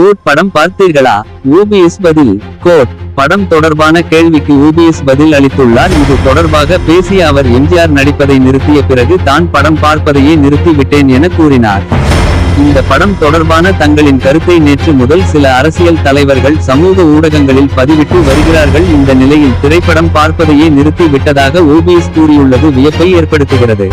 Code படம் பார்த்தீர்களா? OPS பதில். கோட் படம் தொடர்பான கேள்விக்கு ஓபிஎஸ் பதில் அளித்துள்ளார். இது தொடர்பாக பேசிய அவர், எம்ஜிஆர் நடிப்பதை நிறுத்திய பிறகு தான் படம் பார்ப்பதையே நிறுத்தி விட்டேன் என கூறினார். இந்த படம் தொடர்பான தங்களின் கருத்தை நேற்று முதல் சில அரசியல் தலைவர்கள் சமூக ஊடகங்களில் பதிவிட்டு வருகிறார்கள். இந்த நிலையில் திரைப்படம் பார்ப்பதையே நிறுத்தி விட்டதாக ஓபிஎஸ் கூறியுள்ளது வியப்பை ஏற்படுத்துகிறது.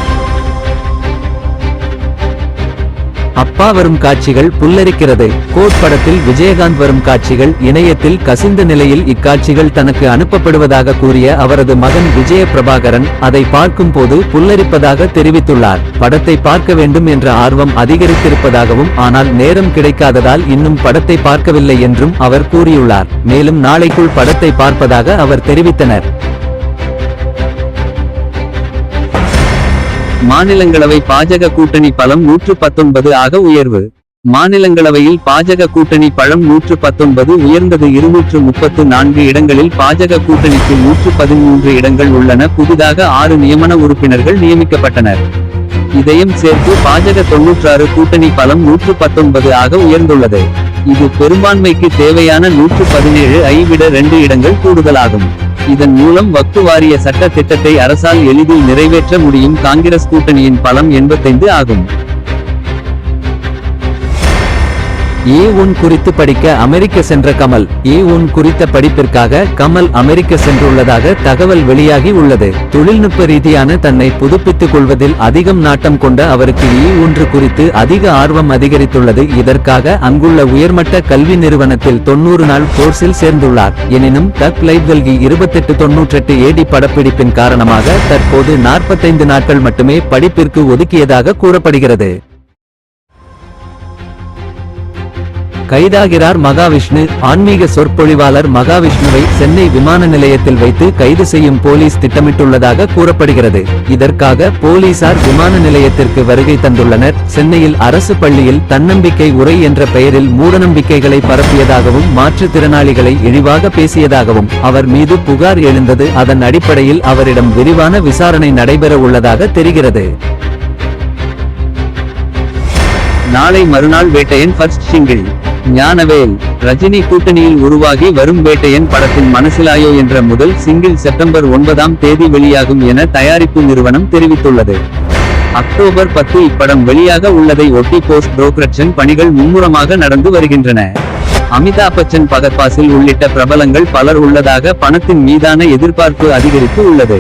அப்பா வரும் காட்சிகள் புல்லரிக்கிறது. கோட் படத்தில் விஜயகாந்த் வரும் காட்சிகள் இணையத்தில் கசிந்த நிலையில் இக்காட்சிகள் தனக்கு அனுப்பப்படுவதாக கூறிய அவரது மகன் விஜய பிரபாகரன் அதை பார்க்கும் போது புல்லரிப்பதாக தெரிவித்துள்ளார். படத்தை பார்க்க வேண்டும் என்ற ஆர்வம் அதிகரித்திருப்பதாகவும், ஆனால் நேரம் கிடைக்காததால் இன்னும் படத்தை பார்க்கவில்லை என்றும் அவர் கூறியுள்ளார். மேலும் நாளைக்குள் படத்தை பார்ப்பதாக அவர் தெரிவித்தனர். மாநிலங்களவை பாஜக கூட்டணி பலம் 119 ஆக உயர்வு. மாநிலங்களவையில் பாஜக கூட்டணி பலம் 119 உயர்ந்தது. 234 இடங்களில் பாஜக கூட்டணிக்கு 113 இடங்கள் உள்ளன. புதிதாக 6 நியமன உறுப்பினர்கள் நியமிக்கப்பட்டனர். இதையும் சேர்த்து பாஜக 96 கூட்டணி பலம் 119 ஆக உயர்ந்துள்ளது. இது பெரும்பான்மைக்கு தேவையான 117 ஐ விட 2 இடங்கள் கூடுதலாகும். இதன் மூலம் வக்ஃப் வாரிய சட்ட திட்டத்தை அரசால் எளிதில் நிறைவேற்ற முடியும். காங்கிரஸ் கூட்டணியின் பலம் 85 ஆகும். A1 குறித்து படிக்க அமெரிக்க சென்ற கமல். A1 குறித்த படிப்பிற்காக கமல் அமெரிக்க சென்றுள்ளதாக தகவல் வெளியாகி உள்ளது. தொழில்நுட்ப ரீதியான தன்னை புதுப்பித்துக் கொள்வதில் அதிகம் நாட்டம் கொண்ட அவருக்கு A1 குறித்து அதிக ஆர்வம் அதிகரித்துள்ளது. இதற்காக அங்குள்ள உயர்மட்ட கல்வி நிறுவனத்தில் 90 நாள் கோர்ஸில் சேர்ந்துள்ளார். எனினும் தக் லைவ்கல்கி 2898 AD படப்பிடிப்பின் காரணமாக தற்போது 45 நாட்கள் மட்டுமே படிப்பிற்கு ஒதுக்கியதாக கூறப்படுகிறது. கைதாகிறார் மகாவிஷ்ணு. ஆன்மீக சொற்பொழிவாளர் மகாவிஷ்ணுவை சென்னை விமான நிலையத்தில் வைத்து கைது செய்யும் போலீஸ் திட்டமிட்டுள்ளதாக கூறப்படுகிறது. இதற்காக போலீசார் விமான நிலையத்திற்கு வருகை தந்துள்ளனர். சென்னையில் அரசு பள்ளியில் தன்னம்பிக்கை உரை என்ற பெயரில் மூடநம்பிக்கைகளை பரப்பியதாகவும், மாற்றுத்திறனாளிகளை இழிவாக பேசியதாகவும் அவர் மீது புகார் எழுந்தது. அதன் அடிப்படையில் அவரிடம் விரிவான விசாரணை நடைபெற உள்ளதாக தெரிகிறது. நாளை மறுநாள் வேட்டையன் ஃபர்ஸ்ட் சிங்கிள். ஞானவேல் ரஜினி கூட்டணியில் உருவாகி வரும் வேட்டையன் படத்தின் மனசிலாயோ என்ற முதல் சிங்கிள் செப்டம்பர் 9ஆம் தேதி வெளியாகும் என தயாரிப்பு நிறுவனம் தெரிவித்துள்ளது. அக்டோபர் 10 இப்படம் வெளியாக உள்ளதை ஒட்டி போஸ்ட் புரோடக்ஷன் பணிகள் மும்முரமாக நடந்து வருகின்றன. அமிதாப் பச்சன், பகத் பாசில் உள்ளிட்ட பிரபலங்கள் பலர் உள்ளதாக பணத்தின் மீதான எதிர்பார்ப்பு அதிகரித்து உள்ளது.